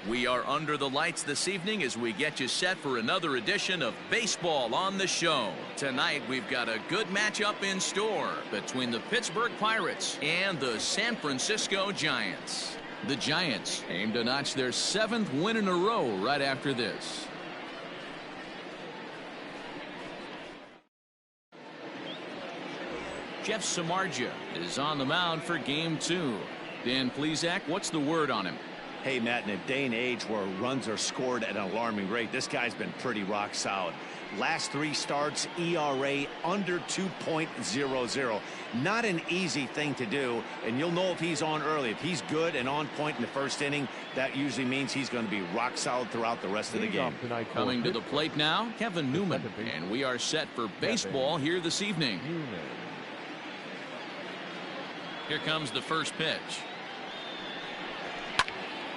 We are under the lights this evening as we get you set for another edition of Baseball on the Show. Tonight we've got a good matchup in store between the Pittsburgh Pirates and the San Francisco Giants. The Giants aim to notch their 7th win in a row right after this. Jeff Samardzija is on the mound for Game 2. Dan Plesac, what's the word on him? Hey, Matt, in a day and age where runs are scored at an alarming rate, this guy's been pretty rock solid. Last 3 starts, ERA under 2.00. Not an easy thing to do, and you'll know if he's on early. If he's good and on point in the first inning, that usually means he's going to be rock solid throughout the rest of the game. Coming to the plate now, Kevin Newman, and we are set for baseball here this evening. Here comes the first pitch.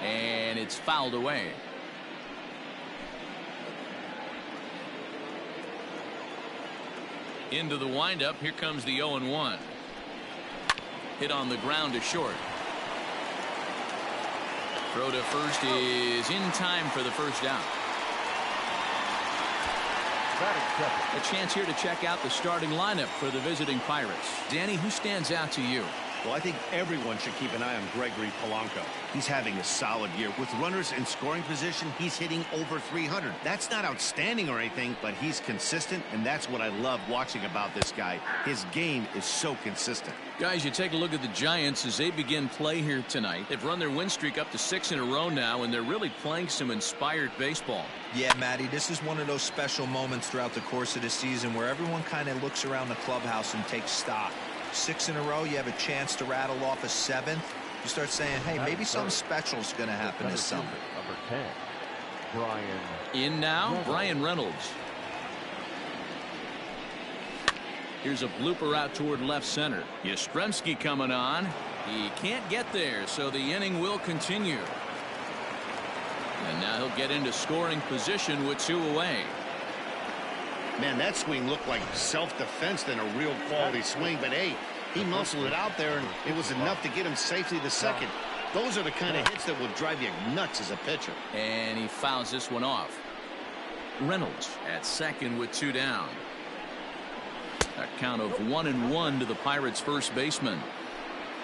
And it's fouled away. Into the windup. Here comes the 0-1. Hit on the ground to short. Throw to first is in time for the first down. A chance here to check out the starting lineup for the visiting Pirates. Danny, who stands out to you? Well, I think everyone should keep an eye on Gregory Polanco. He's having a solid year. With runners in scoring position, he's hitting over 300. That's not outstanding or anything, but he's consistent, and that's what I love watching about this guy. His game is so consistent. Guys, you take a look at the Giants as they begin play here tonight. They've run their win streak up to 6 in a row now, and they're really playing some inspired baseball. Yeah, Matty, this is one of those special moments throughout the course of the season where everyone kind of looks around the clubhouse and takes stock. 6 in a row, you have a chance to rattle off a 7th. You start saying, hey, maybe something special is going to happen this summer. Number 10, Brian. In now, Brian Reynolds. Here's a blooper out toward left center. Yastrzemski coming on. He can't get there, so the inning will continue. And now he'll get into scoring position with 2 away. Man, that swing looked like self-defense than a real quality swing, but hey, he muscled it out there, and it was enough to get him safely to second. Those are the kind of hits that will drive you nuts as a pitcher. And he fouls this one off. Reynolds at second with 2 down. A count of 1-1 to the Pirates' first baseman.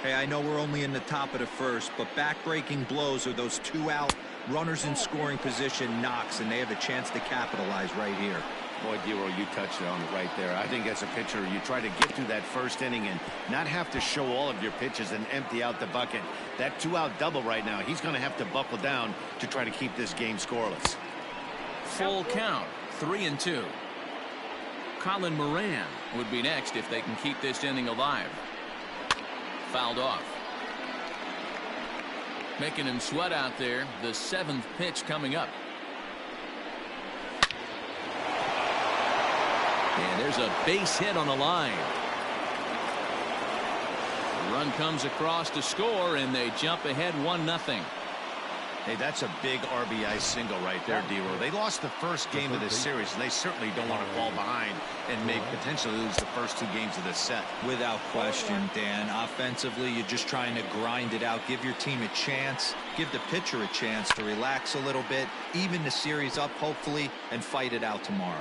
Hey, I know we're only in the top of the first, but back-breaking blows are those 2-out runners in scoring position knocks, and they have a chance to capitalize right here. Boy, Dero, you touched on it right there. I think as a pitcher, you try to get through that first inning and not have to show all of your pitches and empty out the bucket. That 2-out double right now, he's going to have to buckle down to try to keep this game scoreless. Full count, 3-2. Colin Moran would be next if they can keep this inning alive. Fouled off. Making him sweat out there. The 7th pitch coming up. And there's a base hit on the line. The run comes across to score, and they jump ahead 1-0. Hey, that's a big RBI single right there, Dero. They lost the first game of this series, and they certainly don't want to fall behind and may potentially lose the first 2 games of this set. Without question, Dan. Offensively, you're just trying to grind it out, give your team a chance, give the pitcher a chance to relax a little bit, even the series up, hopefully, and fight it out tomorrow.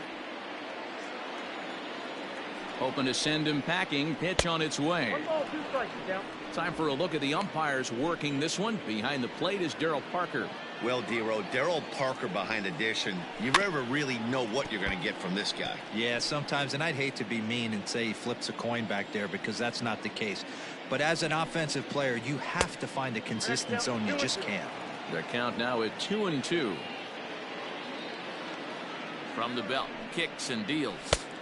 Hoping to send him packing. Pitch on its way. 1 ball, 2 strikes, down. Time for a look at the umpires working this one. Behind the plate is Darryl Parker. Well, Dero, Darryl Parker behind the dish, and you never really know what you're going to get from this guy. Yeah, sometimes, and I'd hate to be mean and say he flips a coin back there because that's not the case. But as an offensive player, you have to find a consistent zone. You just can't. Their count now at 2-2. From the belt, kicks and deals.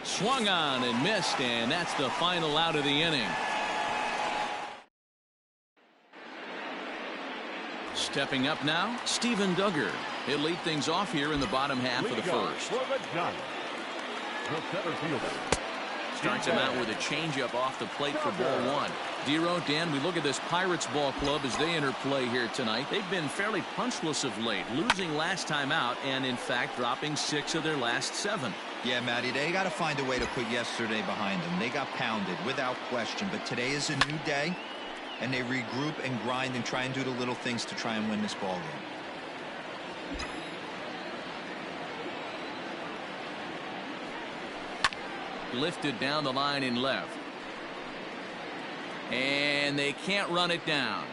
Swung on and missed, and that's the final out of the inning. Stepping up now, Steven Duggar. He'll lead things off here in the bottom half of the first. Starts him out with a changeup off the plate for ball 1. Dero, Dan, we look at this Pirates ball club as they enter play here tonight. They've been fairly punchless of late, losing last time out and, in fact, dropping 6 of their last 7. Yeah, Matty, they got to find a way to put yesterday behind them. They got pounded without question, but today is a new day, and they regroup and grind and try and do the little things to try and win this ball game. Lifted down the line in left. And they can't run it down.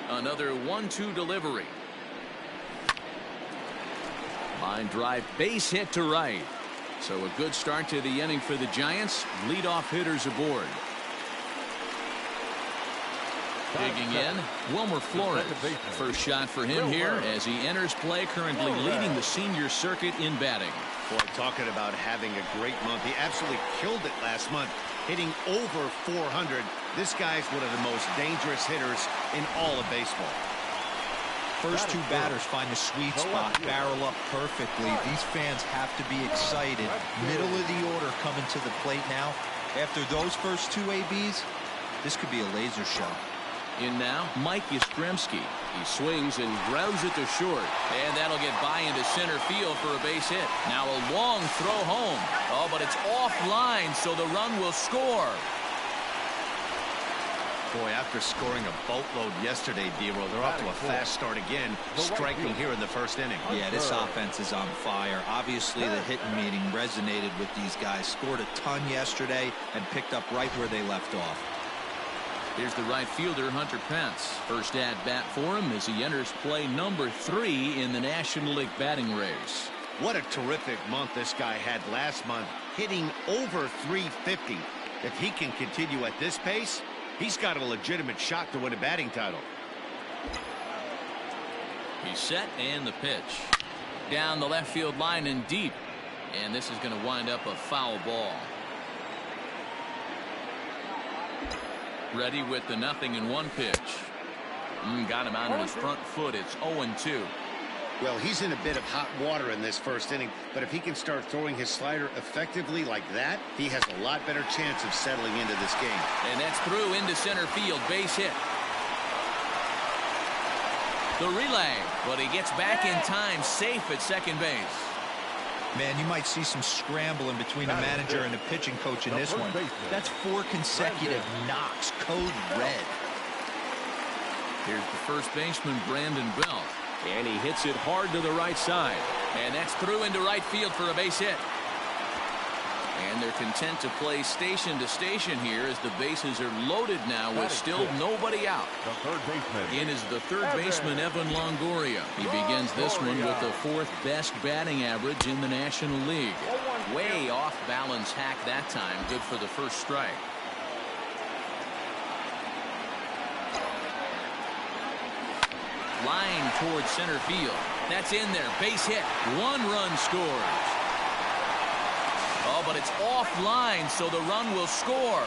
Another 1-2 delivery. Line drive, base hit to right. So a good start to the inning for the Giants. Leadoff hitters aboard. Digging in, Wilmer Flores. First shot for him here as he enters play, currently leading the senior circuit in batting. Boy, talking about having a great month. He absolutely killed it last month, hitting over 400. This guy's one of the most dangerous hitters in all of baseball. First two batters find the sweet spot, barrel up perfectly. These fans have to be excited. Middle of the order coming to the plate now. After those first two ABs, this could be a laser show. In now, Mike Yastrzemski. He swings and grounds it to short. And that'll get by into center field for a base hit. Now a long throw home. Oh, but it's offline, so the run will score. Boy, after scoring a boatload yesterday, D-Roll, they're off to a fast start again, striking here in the first inning. Yeah, this offense is on fire. Obviously, the hitting meeting resonated with these guys. Scored a ton yesterday and picked up right where they left off. Here's the right fielder, Hunter Pence. First at bat for him as he enters play number 3 in the National League batting race. What a terrific month this guy had last month, hitting over 350. If he can continue at this pace, he's got a legitimate shot to win a batting title. He's set and the pitch. Down the left field line and deep. And this is going to wind up a foul ball. Ready with the 0-1 pitch. Got him out on his front foot. It's 0-2. Well, he's in a bit of hot water in this first inning, but if he can start throwing his slider effectively like that, he has a lot better chance of settling into this game. And that's through into center field. Base hit. The relay, but he gets back in time, safe at second base. Man, you might see some scrambling between the manager and the pitching coach in this one. That's 4 consecutive knocks, code red. Here's the first baseman, Brandon Belt. And he hits it hard to the right side. And that's through into right field for a base hit. And they're content to play station to station here as the bases are loaded now with still nobody out. In is the third baseman, Evan Longoria. He begins this one with the 4th best batting average in the National League. Way off balance hack that time. Good for the first strike. Line towards center field. That's in there. Base hit. 1 run scores. Oh, but it's offline, so the run will score.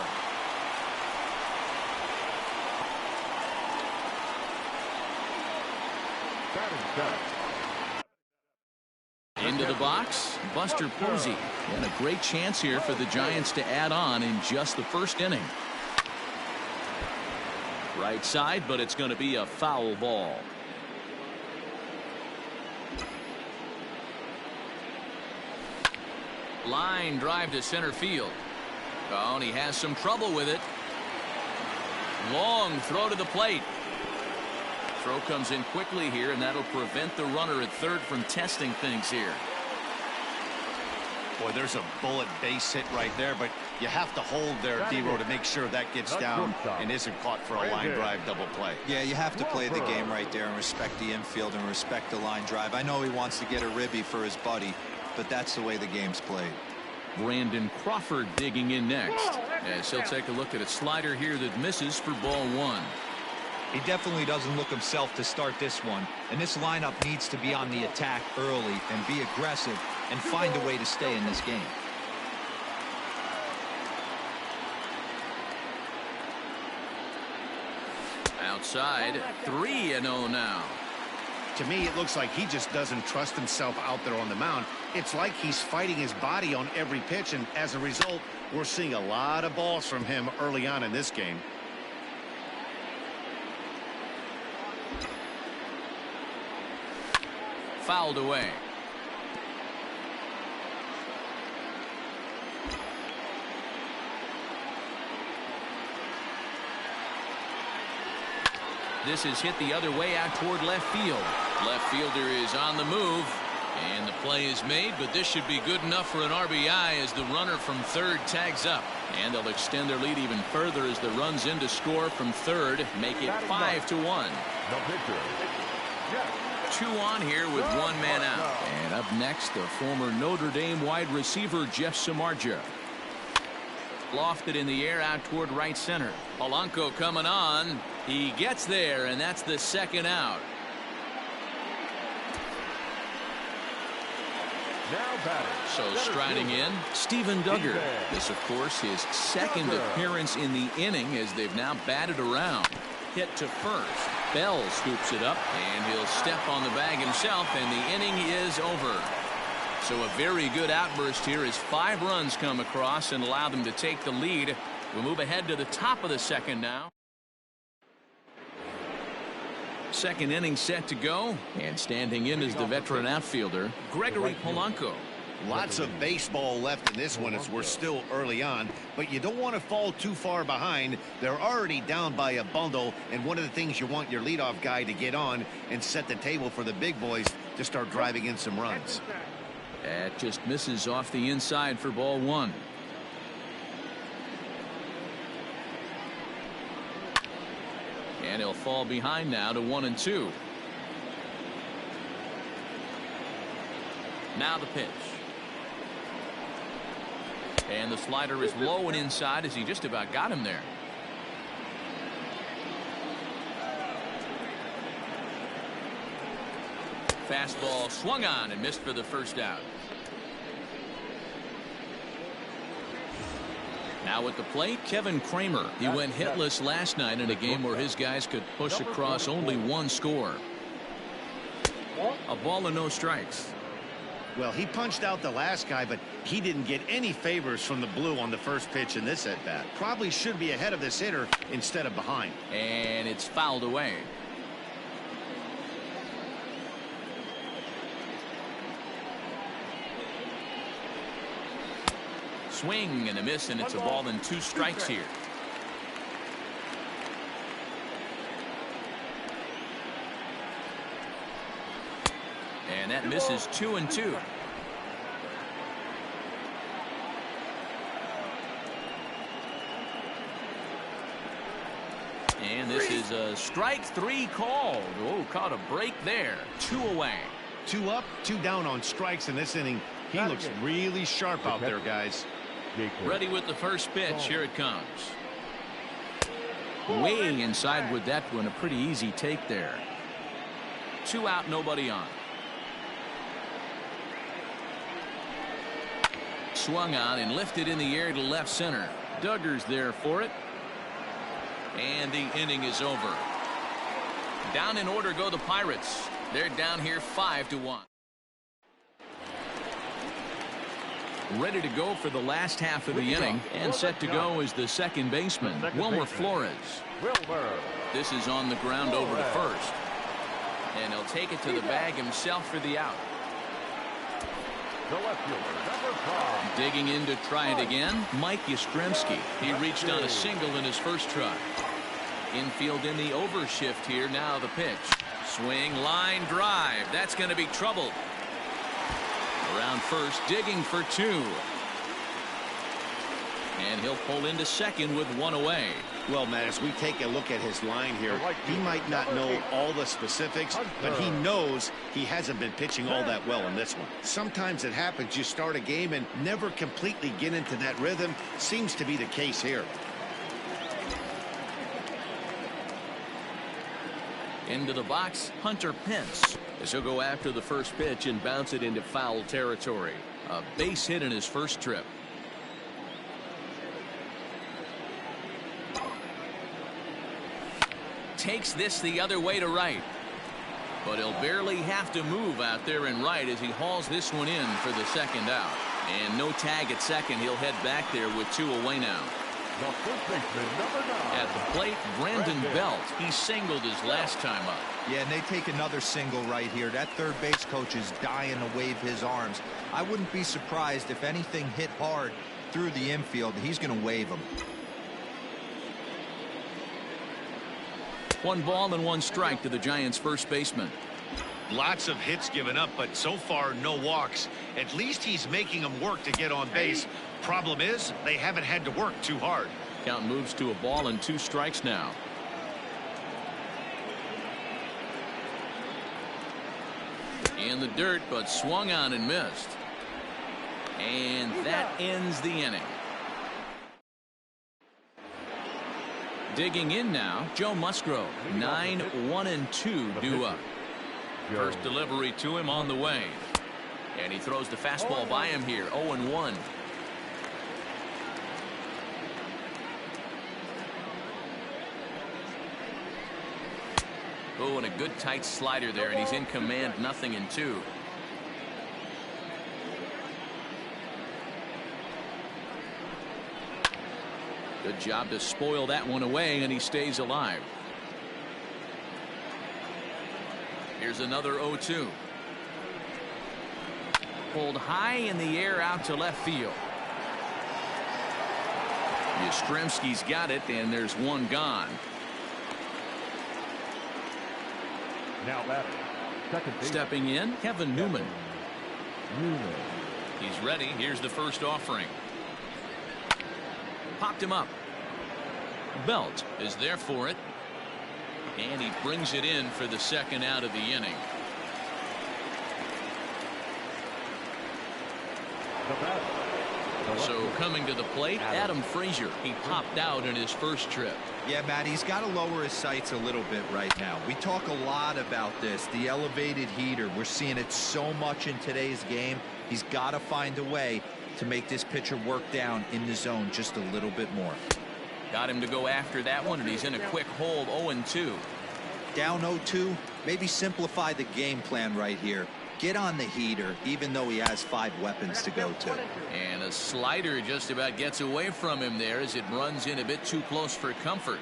Into the box, Buster Posey. And a great chance here for the Giants to add on in just the first inning. Right side, but it's going to be a foul ball. Line drive to center field. Oh, and he has some trouble with it. Long throw to the plate. Throw comes in quickly here, and that'll prevent the runner at third from testing things here. Boy, there's a bullet base hit right there, but you have to hold there, D-Row, to make sure that gets down and isn't caught for a line drive double play. Yeah, you have to play the game right there and respect the infield and respect the line drive. I know he wants to get a ribby for his buddy, but that's the way the game's played. Brandon Crawford digging in next as he'll take a look at a slider here that misses for ball 1. He definitely doesn't look himself to start this one, and this lineup needs to be on the attack early and be aggressive and find a way to stay in this game. Outside, 3-0 now. To me, it looks like he just doesn't trust himself out there on the mound. It's like he's fighting his body on every pitch, and as a result, we're seeing a lot of balls from him early on in this game. Fouled away. this is hit the other way out toward left field. Left fielder is on the move. And the play is made, but this should be good enough for an RBI as the runner from third tags up. And they'll extend their lead even further as the runs in to score from third, make it 5-1. 2 on here with 1 man out. And up next, the former Notre Dame wide receiver Jeff Samardzija. Lofted in the air out toward right center. Polanco coming on. He gets there, and that's the second out. So striding in, Steven Duggar. This, of course, his second appearance in the inning as they've now batted around. Hit to first. Bell scoops it up, and he'll step on the bag himself, and the inning is over. So a very good outburst here as 5 runs come across and allow them to take the lead. We'll move ahead to the top of the second now. Second inning set to go, and standing in is the veteran outfielder Gregory Polanco. Lots of baseball left in this one as we're still early on, but you don't want to fall too far behind. They're already down by a bundle, and one of the things you want your leadoff guy to get on and set the table for the big boys to start driving in some runs. That just misses off the inside for ball 1. And he'll fall behind now to 1-2. Now the pitch. And the slider is low and inside as he just about got him there. Fastball swung on and missed for the first out. Now at the plate, Kevin Kramer. He went hitless last night in a game where his guys could push across only 1 score. A ball and no strikes. Well, he punched out the last guy, but he didn't get any favors from the blue on the first pitch in this at-bat. Probably should be ahead of this hitter instead of behind. And it's fouled away. Swing and a miss, and it's a ball and 2 strikes here. And that misses 2-2. And this is a strike 3 called. Oh, caught a break there. 2 away. 2 up, 2 down on strikes in this inning. He looks really sharp out there, guys. Ready with the first pitch. Here it comes. Way inside with that one. A pretty easy take there. 2 out, nobody on. Swung on and lifted in the air to left center. Duggar's there for it. And the inning is over. Down in order go the Pirates. They're down here 5-1. Ready to go for the last half of the inning, and set to go is the second baseman, Wilmer Flores. This is on the ground over to first. And he'll take it to the bag himself for the out. Digging in to try it again, Mike Yastrzemski. He reached on a single in his first try. Infield in the overshift here. Now the pitch. Swing, line drive. That's going to be trouble. Around first, digging for 2. And he'll pull into second with 1 away. Well, Matt, as we take a look at his line here, he might not know all the specifics, but he knows he hasn't been pitching all that well in this one. Sometimes it happens. You start a game and never completely get into that rhythm. Seems to be the case here. Into the box, Hunter Pence. As he'll go after the first pitch and bounce it into foul territory. A base hit in his first trip. Takes this the other way to right. But he'll barely have to move out there in right as he hauls this one in for the second out. And no tag at second. He'll head back there with 2 away now. At the plate, Brandon Belt. He singled his last time up. Yeah, and they take another single right here. That third base coach is dying to wave his arms. I wouldn't be surprised if anything hit hard through the infield. He's going to wave them. 1 ball and 1 strike to the Giants first baseman. Lots of hits given up, but so far no walks. At least he's making them work to get on base. Problem is, they haven't had to work too hard. Count moves to a ball and 2 strikes now. In the dirt, but swung on and missed. And that ends the inning. Digging in now, Joe Musgrove. 9-1-2 due up. First delivery to him on the way. And he throws the fastball by him here. 0-1. Oh, and a good tight slider there, and he's in command. 0-2. Good job to spoil that one away, and he stays alive. Here's another 0-2. Pulled high in the air out to left field. Yastrzemski's got it, and there's 1 gone. Now batting, second base. Stepping in, Kevin Newman. He's ready. Here's the first offering. Popped him up. Belt is there for it. And he brings it in for the second out of the inning. So coming to the plate, Adam Frazier. He popped out in his first trip. Yeah, Matt, he's got to lower his sights a little bit right now. We talk a lot about this, the elevated heater. We're seeing it so much in today's game. He's got to find a way to make this pitcher work down in the zone just a little bit more. Got him to go after that one, and he's in a quick hold. 0-2. Down 0-2. Maybe simplify the game plan right here. Get on the heater, even though he has 5 weapons to go to. And a slider just about gets away from him there as it runs in a bit too close for comfort.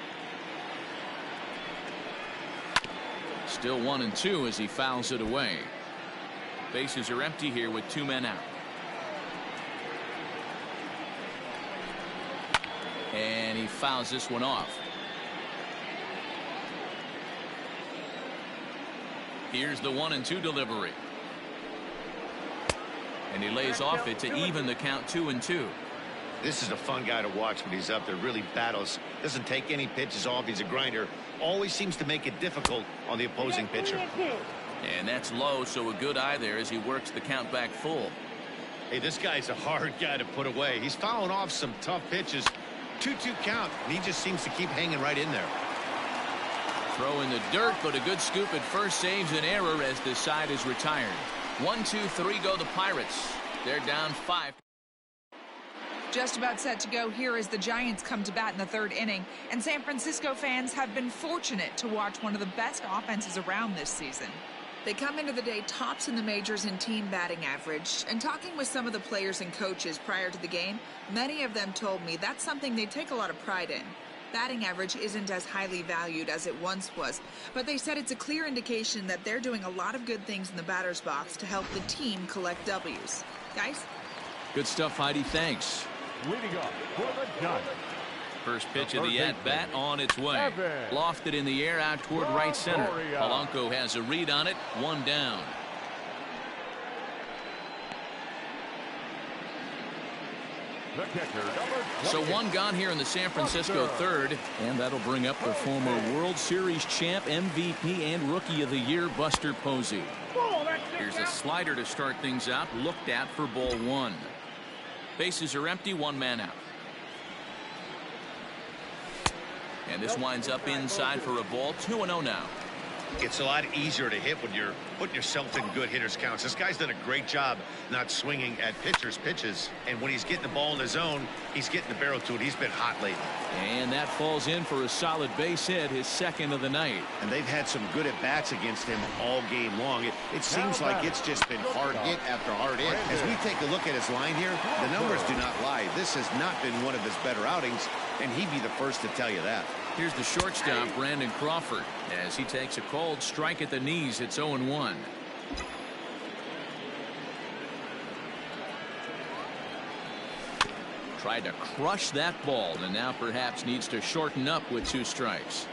Still 1-2 as he fouls it away. Bases are empty here with 2 men out. And he fouls this one off. Here's the 1-2 delivery. And he lays off it to even the count. 2-2. This is a fun guy to watch when he's up there. Really battles. Doesn't take any pitches off. He's a grinder. Always seems to make it difficult on the opposing pitcher. And that's low, so a good eye there as he works the count back full. Hey, this guy's a hard guy to put away. He's fouling off some tough pitches. 2-2 count, and he just seems to keep hanging right in there. Throw in the dirt, but a good scoop at first saves an error as the side is retired. 1-2-3 go the Pirates. They're down 5. Just about set to go here as the Giants come to bat in the 3rd inning, and San Francisco fans have been fortunate to watch one of the best offenses around this season. They come into the day tops in the majors in team batting average, and talking with some of the players and coaches prior to the game, many of them told me that's something they take a lot of pride in. Batting average isn't as highly valued as it once was, but they said it's a clear indication that they're doing a lot of good things in the batter's box to help the team collect W's. Guys? Good stuff, Heidi. Thanks. Leading up for the Giants. First pitch of the at-bat on its way. Lofted in the air out toward right center. Polanco has a read on it. 1 down. The kicker, number 20. So 1 gone here in the San Francisco 3rd, and that'll bring up the former World Series champ, MVP, and Rookie of the Year, Buster Posey. Here's a slider to start things out, looked at for ball 1. Bases are empty, 1 man out. And this winds up inside for a ball. 2-0 now. It's a lot easier to hit when you're putting yourself in good hitters counts. This guy's done a great job not swinging at pitchers' pitches. And when he's getting the ball in the zone, he's getting the barrel to it. He's been hot lately. And that falls in for a solid base hit, his 2nd of the night. And they've had some good at-bats against him all game long. It seems like it's just been hard hit after hard hit. As we take a look at his line here, the numbers do not lie. This has not been one of his better outings, and he'd be the first to tell you that. Here's the shortstop, Brandon Crawford, as he takes a cold strike at the knees. It's 0-1. Tried to crush that ball, and now perhaps needs to shorten up with 2 strikes.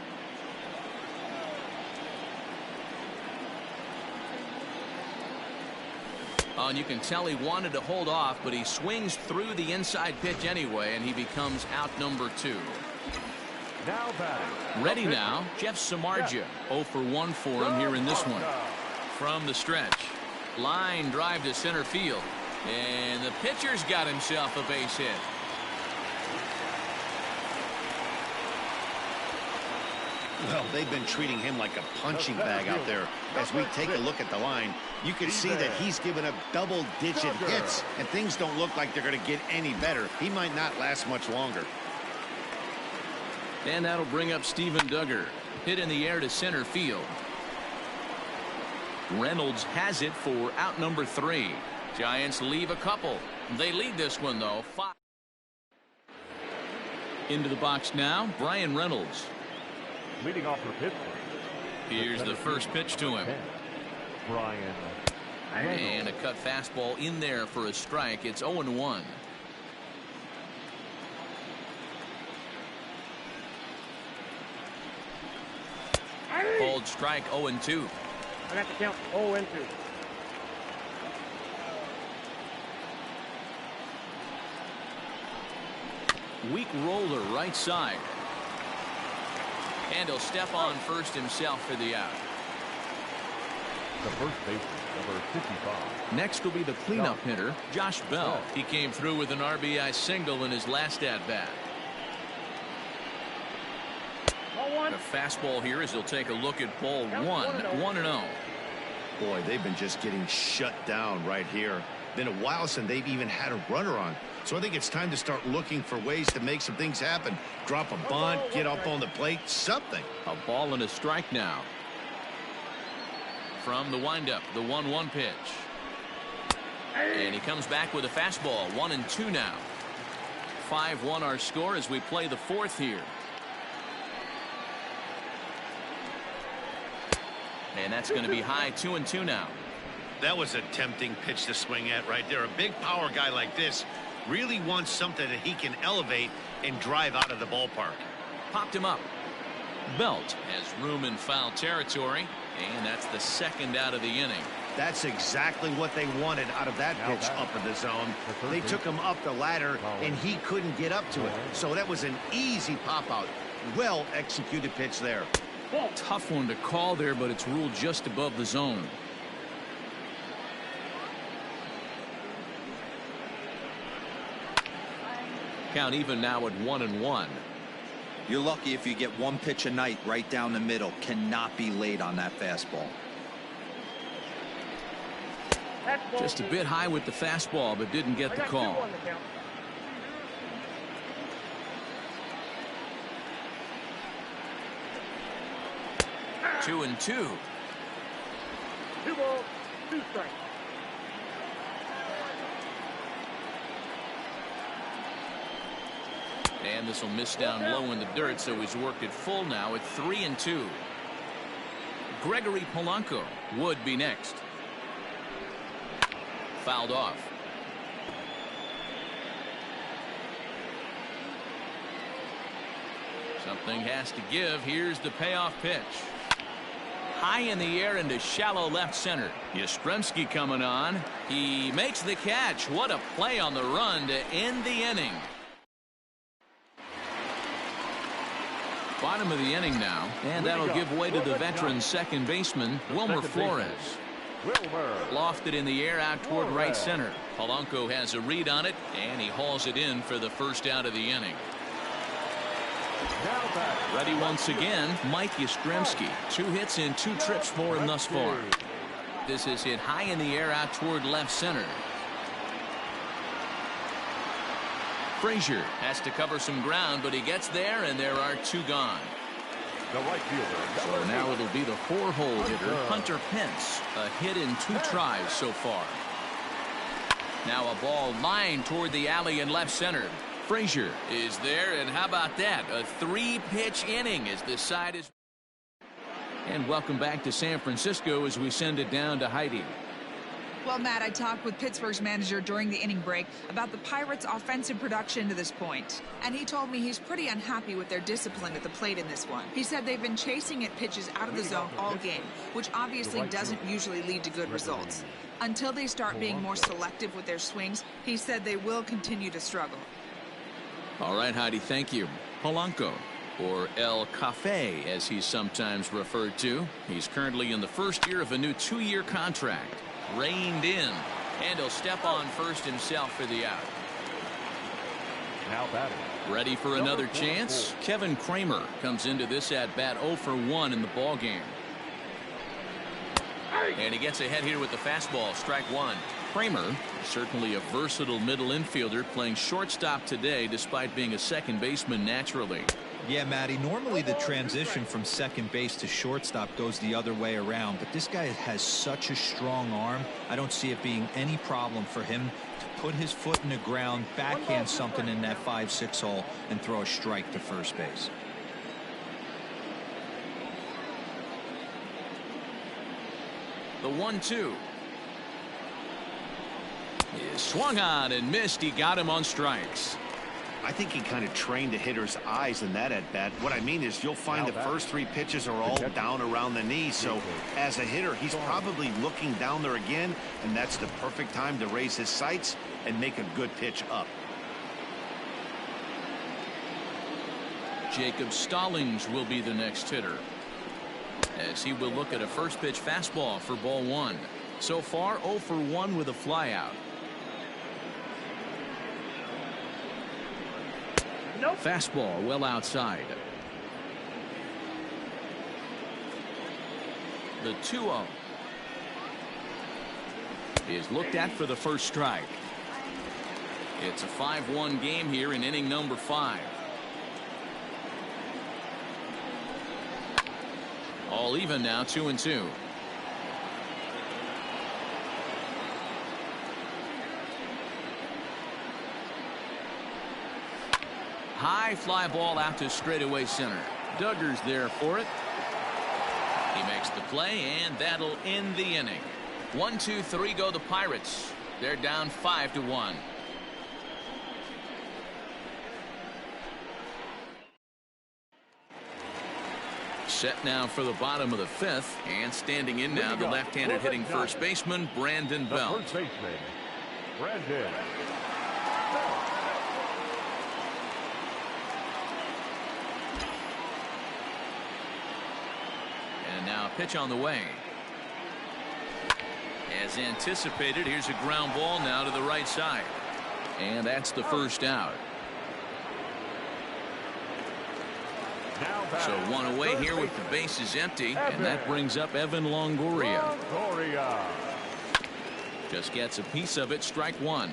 Oh, and you can tell he wanted to hold off, but he swings through the inside pitch anyway, and he becomes out number 2. Now batting. Ready now, Jeff Samardzija. 0 for 1 for him here in this one. From the stretch. Line drive to center field. And the pitcher's got himself a base hit. Well, they've been treating him like a punching bag out there. As we take a look at the line, you can see that he's given up double-digit hits, and things don't look like they're going to get any better. He might not last much longer. And that'll bring up Steven Duggar. Hit in the air to center field. Reynolds has it for out number 3. Giants leave a couple. They lead this one, though. 5. Into the box now, Brian Reynolds. Leading off for Pittsburgh. Here's the first pitch to him. Brian Reynolds. And a cut fastball in there for a strike. It's 0-1. Called strike 0-2. I got the count 0-2. Weak roller right side. And he'll step on first himself for the out. The first baseman, number 55. Next will be the cleanup hitter, Josh Bell. He came through with an RBI single in his last at-bat. The fastball here as he'll take a look at ball 1, 1-0. Boy, they've been just getting shut down right here. Been a while since they've even had a runner on. So I think it's time to start looking for ways to make some things happen. Drop a bunt, get up on the plate, something. A ball and a strike now. From the windup, the 1-1 pitch. And he comes back with a fastball. 1-2 now. 5-1 our score as we play the 4th here. And that's going to be high. 2-2 now. That was a tempting pitch to swing at right there. A big power guy like this really wants something that he can elevate and drive out of the ballpark. Popped him up. Belt has room in foul territory, and that's the second out of the inning. That's exactly what they wanted out of that pitch up in the zone. They took him up the ladder, and he couldn't get up to it. So that was an easy pop-out. Well executed pitch there. Tough one to call there, but it's ruled just above the zone. Count even now at 1-1. You're lucky if you get one pitch a night right down the middle. Cannot be late on that fastball. Just a bit high with the fastball, but didn't get the call. 2-2. 2 balls, 2 strikes. And this will miss down low in the dirt, so he's worked it full now at 3-2. Gregory Polanco would be next. Fouled off. Something has to give. Here's the payoff pitch. High in the air into shallow left center. Yastrzemski coming on. He makes the catch. What a play on the run to end the inning. Bottom of the inning now, and that'll give way to the veteran second baseman, Wilmer Flores. Lofted in the air out toward right center. Polanco has a read on it, and he hauls it in for the first out of the inning. Ready once again, Mike Yastrzemski. 2 hits and 2 trips for him thus far. This is hit high in the air out toward left center. Frazier has to cover some ground, but he gets there, and there are 2 gone. The right fielder. So now it'll be the 4-hole hitter, Hunter Pence. A hit in 2 tries so far. Now a ball lined toward the alley in left center. Frazier is there, and how about that? A 3-pitch inning as this side is. And welcome back to San Francisco as we send it down to Heidi. Well, Matt, I talked with Pittsburgh's manager during the inning break about the Pirates' offensive production to this point. And he told me he's pretty unhappy with their discipline at the plate in this one. He said they've been chasing at pitches out of the zone all game, which obviously doesn't usually lead to good results. Until they start being more selective with their swings, he said they will continue to struggle. All right, Heidi, thank you. Polanco, or El Cafe, as he's sometimes referred to. He's currently in the first year of a new 2-year contract. Reined in, and he'll step on first himself for the out. Now batting. Ready for another chance? Kevin Kramer comes into this at bat 0 for 1 in the ball game. And he gets ahead here with the fastball, strike one. Kramer, certainly a versatile middle infielder, playing shortstop today despite being a second baseman naturally. Yeah, Matty, normally the transition from second base to shortstop goes the other way around, but this guy has such a strong arm. I don't see it being any problem for him to put his foot in the ground, backhand something in that 5-6 hole, and throw a strike to first base. The 1-2 is swung on and missed. He got him on strikes. I think he kind of trained the hitter's eyes in that at bat. What I mean is you'll find the first 3 pitches are all down around the knee. So as a hitter, he's probably looking down there again, and that's the perfect time to raise his sights and make a good pitch up. Jacob Stallings will be the next hitter, as he will look at a first pitch fastball for ball 1. So far 0 for 1 with a flyout. Fastball well outside. The 2-0 is looked at for the first strike. It's a 5-1 game here in inning number 5. All even now, 2-2. High fly ball out to straightaway center. Duggar's there for it. He makes the play, and that'll end the inning. 1, 2, 3 go the Pirates. They're down 5-1. Set now for the bottom of the 5th, and standing in now the left-handed hitting first baseman Brandon Belt. First baseman, Brandon. And now a pitch on the way. As anticipated, here's a ground ball now to the right side. And that's the first out. So one away here with the bases empty, and that brings up Evan Longoria. Just gets a piece of it, strike one.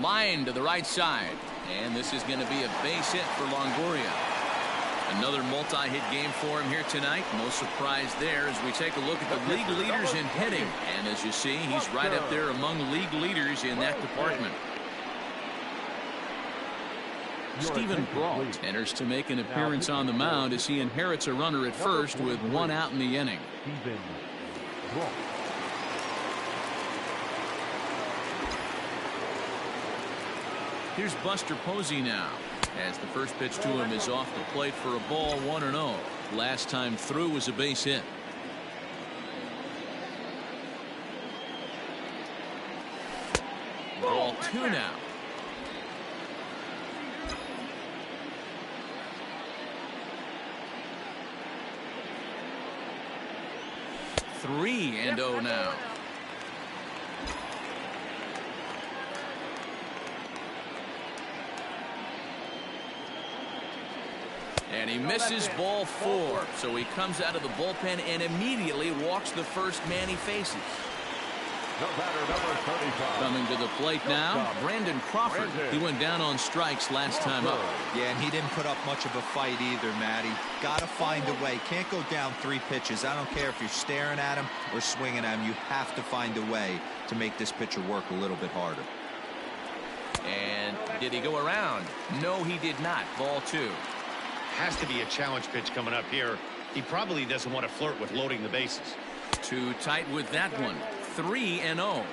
Line to the right side, and this is going to be a base hit for Longoria. Another multi-hit game for him here tonight. No surprise there as we take a look at the league leaders in hitting. And as you see, he's right up there among league leaders in that department. Stephen Brault enters to make an appearance on the mound as he inherits a runner at first with 1 out in the inning. Here's Buster Posey now, as the first pitch to him is off the plate for a ball, 1-0. Last time through was a base hit. Ball 2 now. Three and 0 now. And he misses ball 4. So he comes out of the bullpen and immediately walks the first man he faces. Coming to the plate now, Brandon Crawford. He went down on strikes last time up. Yeah, and he didn't put up much of a fight either, Matty. Got to find a way. Can't go down 3 pitches. I don't care if you're staring at him or swinging at him. You have to find a way to make this pitcher work a little bit harder. And did he go around? No, he did not. Ball 2. Has to be a challenge pitch coming up here. He probably doesn't want to flirt with loading the bases. Too tight with that one. 3-0.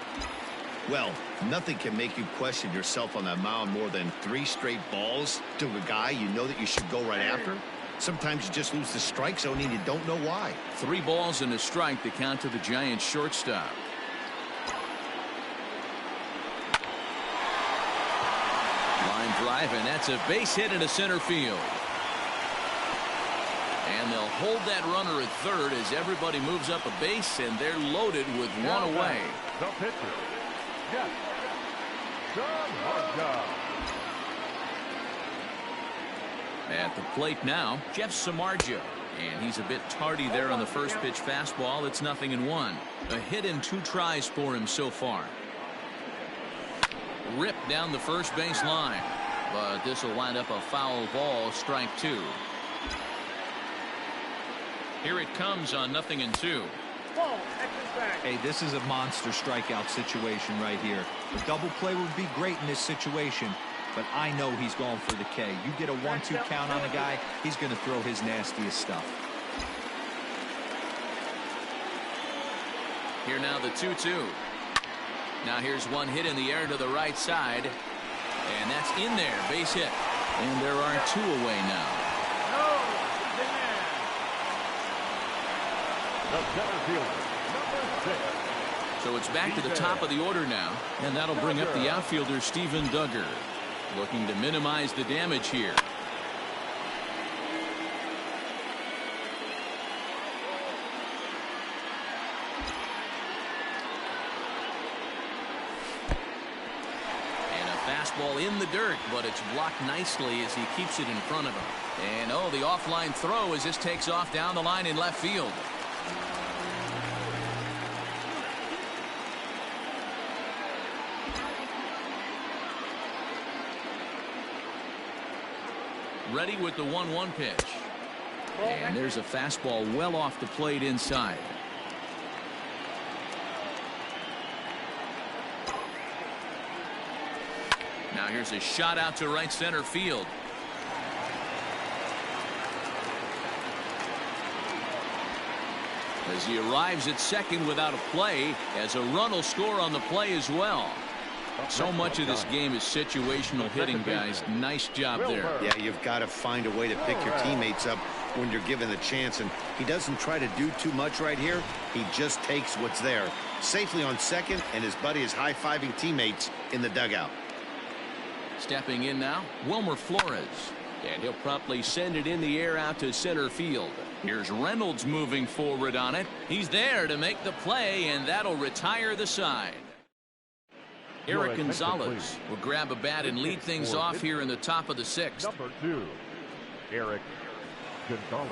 Well, nothing can make you question yourself on that mound more than 3 straight balls to a guy you know that you should go right after. Sometimes you just lose the strike zone and you don't know why. 3 balls and a strike to count to the Giants shortstop. Line drive, and that's a base hit into center field. And they'll hold that runner at third as everybody moves up a base, and they're loaded with one away. The pitcher, Jeff Samardzija. At the plate now, Jeff Samardzija. And he's a bit tardy there on the first pitch fastball. It's 0-1. A hit in 2 tries for him so far. Ripped down the first base line. But this will wind up a foul ball, strike 2. Here it comes on 0-2. Hey, this is a monster strikeout situation right here. A double play would be great in this situation, but I know he's going for the K. You get a 1-2 count on a guy, he's going to throw his nastiest stuff. Here now the 2-2. Now here's one hit in the air to the right side, and that's in there, base hit. And there are 2 away now. The center fielder, number 6. So it's back to the top of the order now, and that'll bring up the outfielder Steven Duggar, looking to minimize the damage here. And a fastball in the dirt, but it's blocked nicely as he keeps it in front of him. And oh, the offline throw as this takes off down the line in left field. Ready with the 1-1 pitch. And there's a fastball well off the plate inside. Now here's a shot out to right center field. As he arrives at second without a play, as a run will score on the play as well. So much of this game is situational hitting, guys. Nice job there. Yeah, you've got to find a way to pick your teammates up when you're given the chance, and he doesn't try to do too much right here. He just takes what's there. Safely on second, and his buddy is high-fiving teammates in the dugout. Stepping in now, Wilmer Flores. And he'll promptly send it in the air out to center field. Here's Reynolds moving forward on it. He's there to make the play, and that'll retire the side. Eric Gonzalez will grab a bat and lead things off here in the top of the 6th. Number 2, Eric Gonzalez.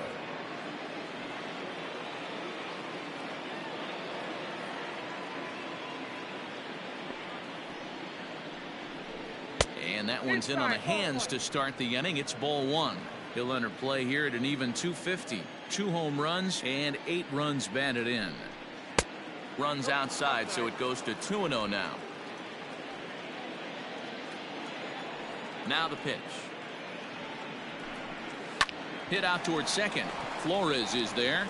And that one's in on the hands to start the inning. It's ball 1. He'll enter play here at an even 250. 2 home runs and 8 runs batted in. Runs outside, so it goes to 2-0 now. Now the pitch. Hit out towards second. Flores is there.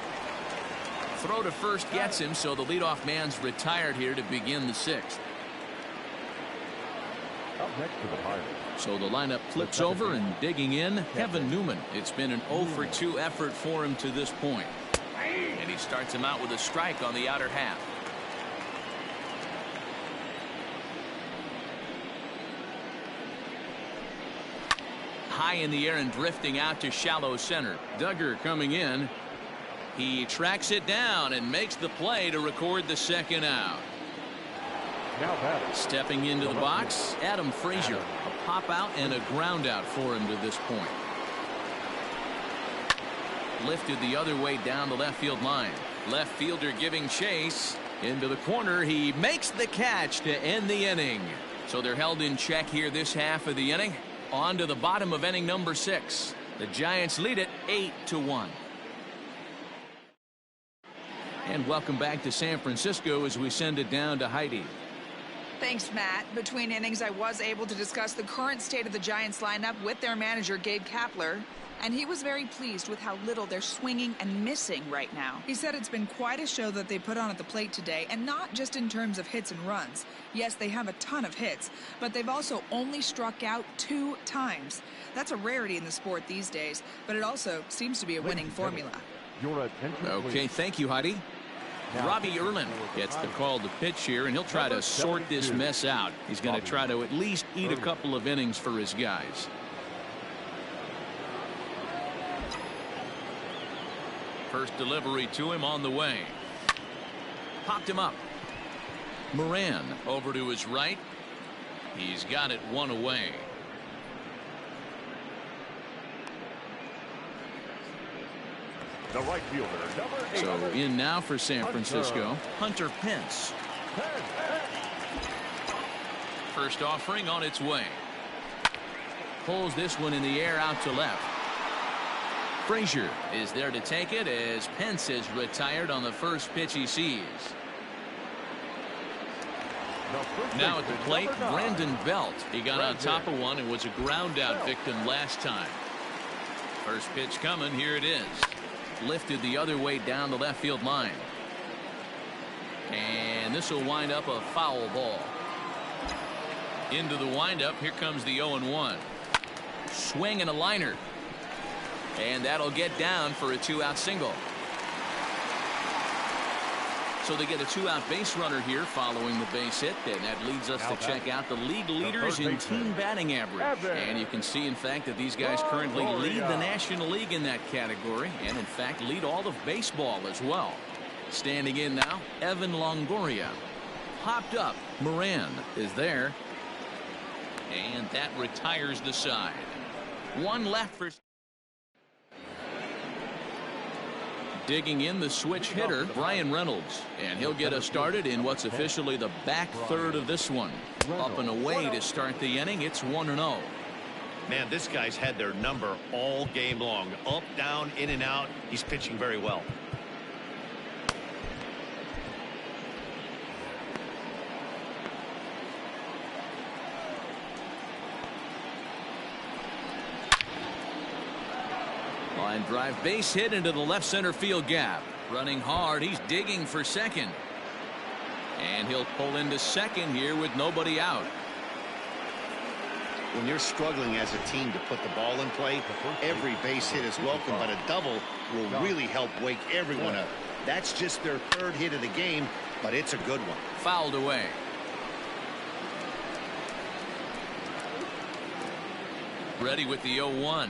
Throw to first gets him, so the leadoff man's retired here to begin the 6th. Up next to the Pirates. So the lineup flips over, and digging in, Kevin Newman. It's been an 0-for-2 effort for him to this point. And he starts him out with a strike on the outer half. High in the air and drifting out to shallow center. Duggar coming in. He tracks it down and makes the play to record the second out. Now batting. Stepping into the box, Adam Frazier. A pop out and a ground out for him to this point. Lifted the other way down the left field line. Left fielder giving chase. Into the corner. He makes the catch to end the inning. So they're held in check here this half of the inning. On to the bottom of inning number 6. The Giants lead it 8-1. And welcome back to San Francisco as we send it down to Heidi. Thanks, Matt. Between innings, I was able to discuss the current state of the Giants lineup with their manager, Gabe Kapler, and he was very pleased with how little they're swinging and missing right now. He said it's been quite a show that they put on at the plate today, and not just in terms of hits and runs. Yes, they have a ton of hits, but they've also only struck out 2 times. That's a rarity in the sport these days, but it also seems to be a winning formula. Okay, thank you, Heidi. Robbie Erlin gets the call to pitch here, and he'll try to sort this mess out. He's going to try to at least eat a couple of innings for his guys. First delivery to him on the way. Popped him up. Moran over to his right. He's got it 1 away. The right fielder, number 8. So in now for San Francisco, Hunter Pence. First offering on its way. Pulls this one in the air out to left. Frazier is there to take it as Pence is retired on the first pitch he sees. Now at the plate, Brandon Belt. He got on top of one and was a ground out victim last time. First pitch coming. Here it is. Lifted the other way down the left field line. And this will wind up a foul ball. Into the windup. Here comes the 0-1. Swing and a liner. And that'll get down for a 2-out single. So they get a 2-out base runner here following the base hit, and that leads us to check out the league leaders in team batting average. And you can see, in fact, that these guys currently lead the National League in that category, and in fact lead all of baseball as well. Standing in now, Evan Longoria. Popped up, Moran is there, and that retires the side. 1 left for. Digging in the switch hitter, Brian Reynolds, and he'll get us started in what's officially the back third of this one. Up and away to start the inning. It's 1-0. Man, this guy's had their number all game long. Up, down, in and out. He's pitching very well. Line drive base hit into the left center field gap. Running hard. He's digging for second. And he'll pull into second here with nobody out. When you're struggling as a team to put the ball in play, every base hit is welcome, but a double will really help wake everyone up. That's just their 3rd hit of the game, but it's a good one. Fouled away. Ready with the 0-1.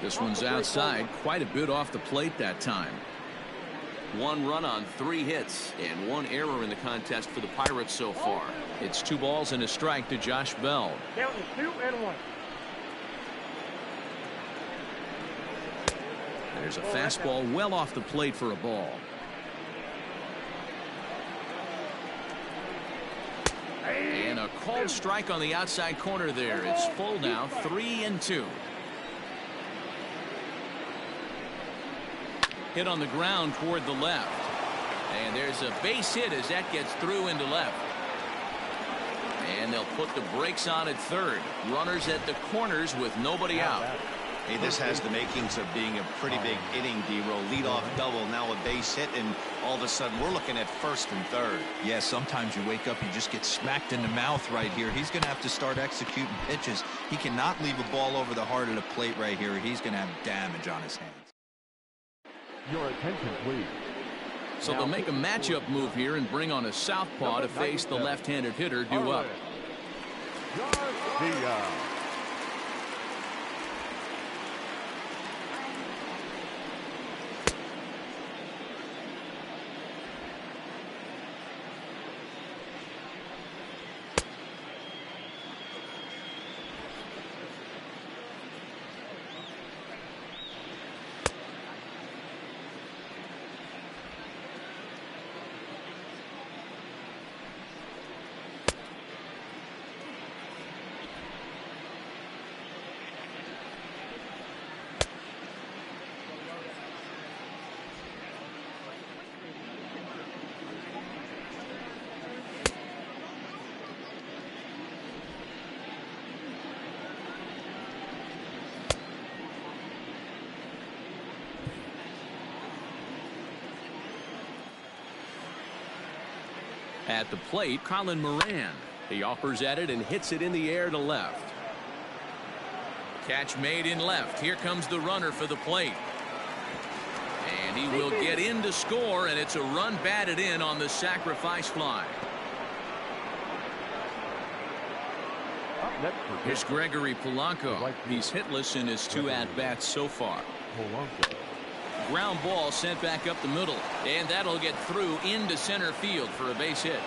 This one's outside, quite a bit off the plate that time. 1 run on 3 hits and 1 error in the contest for the Pirates so far. It's 2 balls and a strike to Josh Bell. Counting 2-1. There's a fastball well off the plate for a ball. And a called strike on the outside corner there. It's full now, 3-2. Hit on the ground toward the left. And there's a base hit as that gets through into left. And they'll put the brakes on at third. Runners at the corners with nobody out. Hey, this has the makings of being a pretty big inning, D-Row. Leadoff double, now a base hit, and all of a sudden we're looking at first and third. Yeah, sometimes you wake up, you just get smacked in the mouth right here. He's going to have to start executing pitches. He cannot leave a ball over the heart of the plate right here. He's going to have damage on his hands. Your attention, please. So they'll make a matchup move here and bring on a southpaw to face the left-handed hitter due up. Garcia. At the plate, Colin Moran. He offers at it and hits it in the air to left. Catch made in left. Here comes the runner for the plate. And he will get in to score, and it's a run batted in on the sacrifice fly. Here's Gregory Polanco. He's hitless in his 2 at-bats so far. Ground ball sent back up the middle, and that'll get through into center field for a base hit.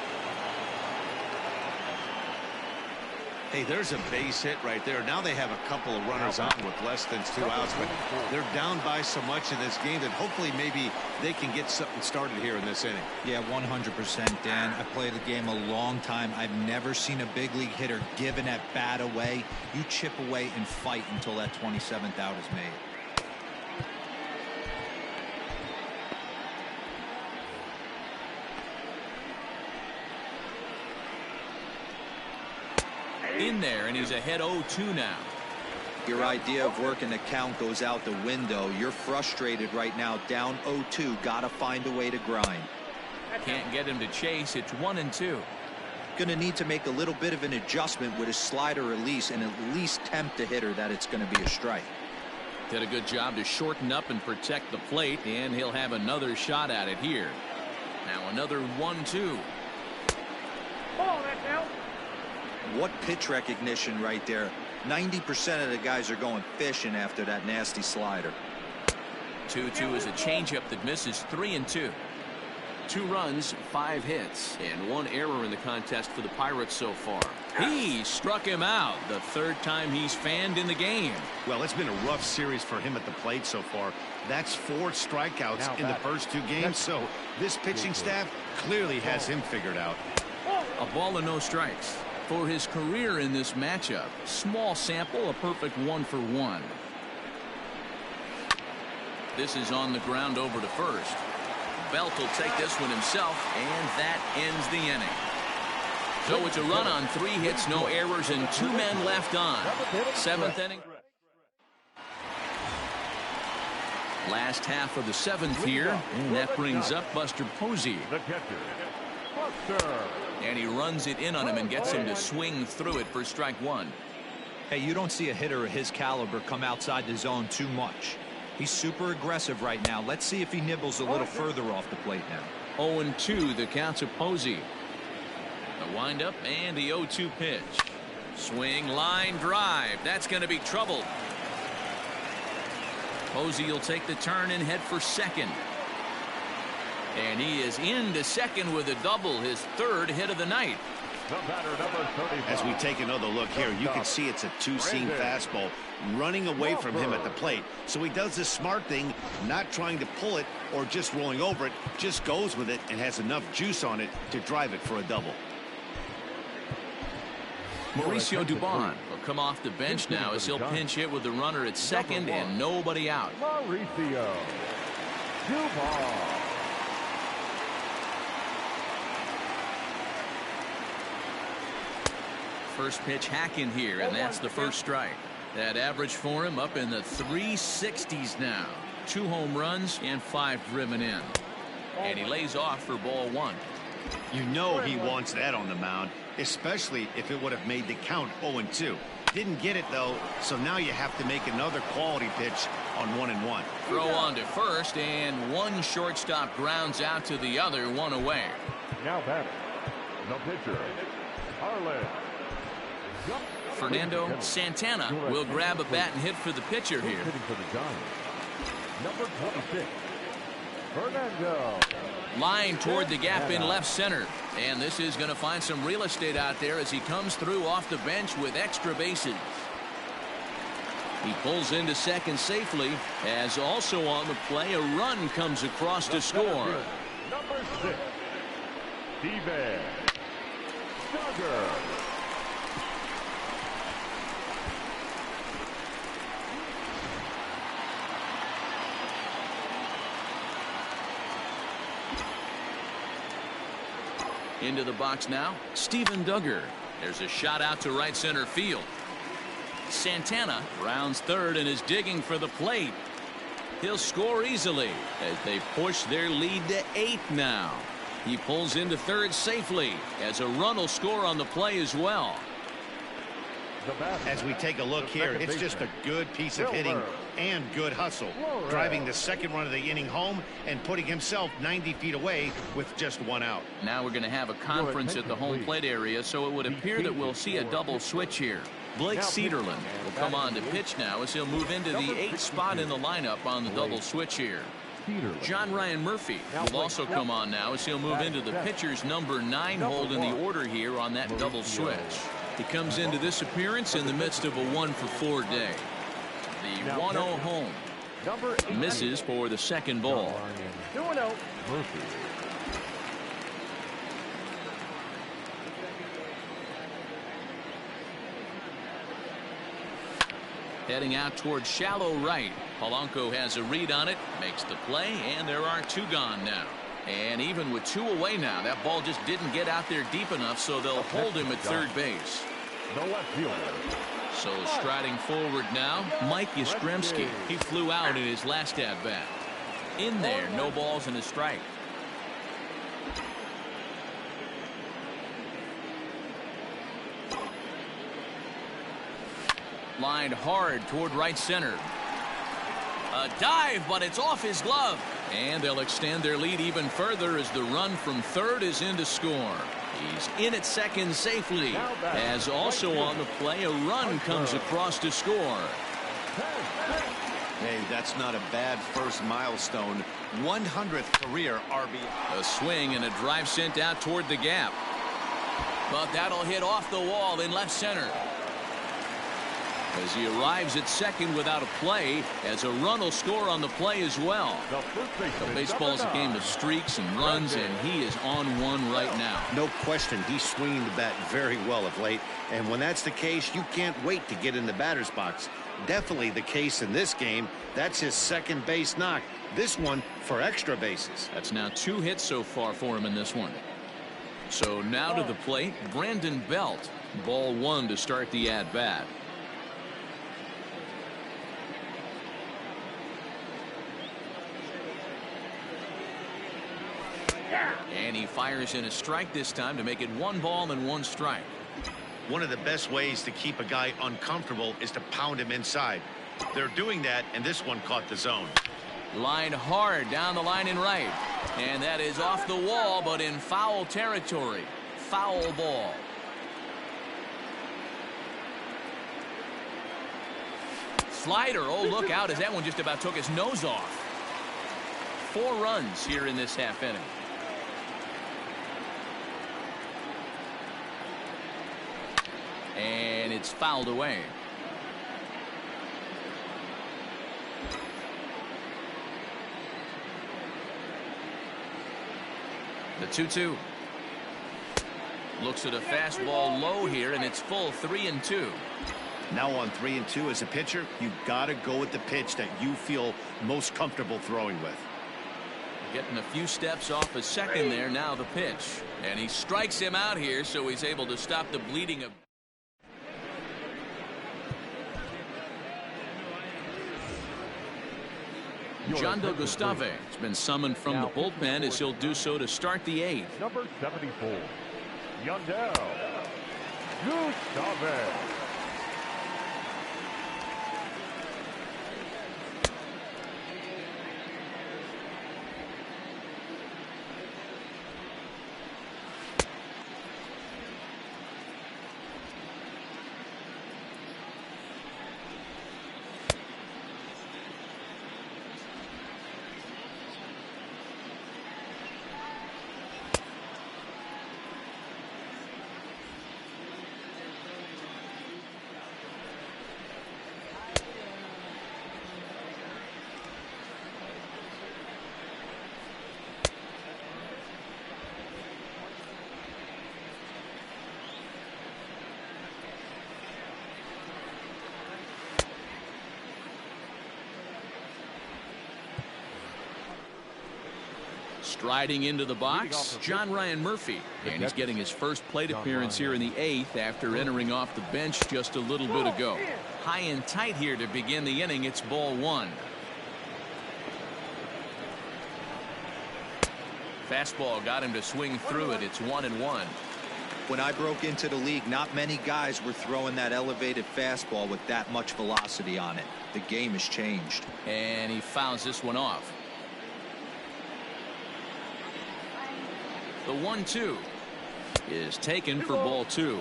Hey, there's a base hit right there. Now they have a couple of runners on with less than 2 outs, but they're down by so much in this game that hopefully maybe they can get something started here in this inning. Yeah, 100%, Dan. I played the game a long time. I've never seen a big league hitter give an at-bat away. You chip away and fight until that 27th out is made. In there, and he's ahead 0-2 now. Your idea of working the count goes out the window. You're frustrated right now, down 0-2. Gotta find a way to grind. Can't get him to chase. It's 1-2. Gonna need to make a little bit of an adjustment with his slider release and at least tempt the hitter that it's gonna be a strike. Did a good job to shorten up and protect the plate, and he'll have another shot at it here. Now another 1-2. Ball, that's out. What pitch recognition right there. 90% of the guys are going fishing after that nasty slider. 2-2 is a changeup that misses. 3-2. 2 runs, 5 hits, and 1 error in the contest for the Pirates so far. He struck him out, the 3rd time he's fanned in the game. Well, it's been a rough series for him at the plate so far. That's 4 strikeouts in the first 2 games, so this pitching staff clearly has him figured out. A ball and no strikes. For his career in this matchup, small sample, a perfect 1-for-1. This is on the ground over to first. Belt will take this one himself, and that ends the inning. So it's a run on 3 hits, no errors, and 2 men left on. 7th inning. Last half of the 7th here, and that brings up Buster Posey. The catcher, Buster. And he runs it in on him and gets him to swing through it for strike 1. Hey, you don't see a hitter of his caliber come outside the zone too much. He's super aggressive right now. Let's see if he nibbles a little further off the plate now. 0-2, the count's of Posey. The windup and the 0-2 pitch. Swing, line drive. That's going to be trouble. Posey will take the turn and head for second. And he is into second with a double, his 3rd hit of the night. As we take another look here, you can see it's a 2-seam fastball running away from him at the plate. So he does this smart thing, not trying to pull it or just rolling over it, just goes with it and has enough juice on it to drive it for a double. Mauricio Dubon will come off the bench now as he'll pinch hit with the runner at second and nobody out. Mauricio Dubon. First pitch hack in here, and that's the first strike. That average for him up in the 360s now. 2 home runs and 5 driven in. And he lays off for ball 1. You know he wants that on the mound, especially if it would have made the count 0-2. Didn't get it, though, so now you have to make another quality pitch on 1-1. Throw on to first, and one shortstop grounds out to the other, 1 away. Now batting, the pitcher, Harlan. Fernando Santana will grab a bat and hit for the pitcher here. Number 26, Fernando. Line toward the gap in left center. And this is going to find some real estate out there as he comes through off the bench with extra bases. He pulls into second safely, as also on the play a run comes across to score. Number 6, Steven Duggar. Into the box now, Steven Duggar. There's a shot out to right center field. Santana rounds third and is digging for the plate. He'll score easily as they push their lead to 8 now. He pulls into third safely as a run will score on the play as well. As we take a look here, it's just a good piece of hitting and good hustle, driving the second run of the inning home and putting himself 90 feet away with just one out. Now we're going to have a conference at the home plate area, so it would appear that we'll see a double switch here. Blake Cederland will come on to pitch now as he'll move into the 8th spot in the lineup on the double switch here. John Ryan Murphy will also come on now as he'll move into the pitcher's number 9 hold in the order here on that double switch. He comes into this appearance in the midst of a 1-for-4 day. The 1-0 home. Misses for the second ball. 2-0. Murphy. Heading out towards shallow right. Polanco has a read on it, makes the play, and there are 2 gone now. And even with 2 away now, that ball just didn't get out there deep enough, so they'll hold him at third base. The left fielder. So striding forward now, Mike Yastrzemski. He flew out in his last at-bat. In there, no balls and a strike. Lined hard toward right center. A dive, but it's off his glove. And they'll extend their lead even further as the run from third is in to score. He's in at second safely. As also on the play, a run comes across to score. Hey, that's not a bad first milestone. 100th career RBI. A swing and a drive sent out toward the gap. But that'll hit off the wall in left center. As he arrives at second without a play, as a run will score on the play as well. So baseball's a game of streaks and runs, and he is on one right now. No question, he's swinging the bat very well of late. And when that's the case, you can't wait to get in the batter's box. Definitely the case in this game. That's his second base knock. This one for extra bases. That's now 2 hits so far for him in this one. So now to the plate, Brandon Belt. Ball 1 to start the at-bat. And he fires in a strike this time to make it 1 ball and 1 strike. One of the best ways to keep a guy uncomfortable is to pound him inside. They're doing that, and this one caught the zone. Lined hard down the line in right. And that is off the wall, but in foul territory. Foul ball. Slider. Oh, look out as that one just about took his nose off. 4 runs here in this half inning. And it's fouled away. The 2-2. Looks at a fastball low here, and it's full 3-2. Now on 3-2 as a pitcher, you've got to go with the pitch that you feel most comfortable throwing with. Getting a few steps off a second there. Now the pitch. And he strikes him out here, so he's able to stop the bleeding of. Jondo Gustave has been summoned from the bullpen as he'll do so to start the 8th. Number 74, Jondo Gustave. Striding into the box, John Ryan Murphy. And he's getting his first plate appearance here in the 8th after entering off the bench just a little bit ago. High and tight here to begin the inning. It's ball 1. Fastball got him to swing through it. It's 1-1. When I broke into the league, not many guys were throwing that elevated fastball with that much velocity on it. The game has changed. And he fouls this one off. The 1-2 is taken for ball 2.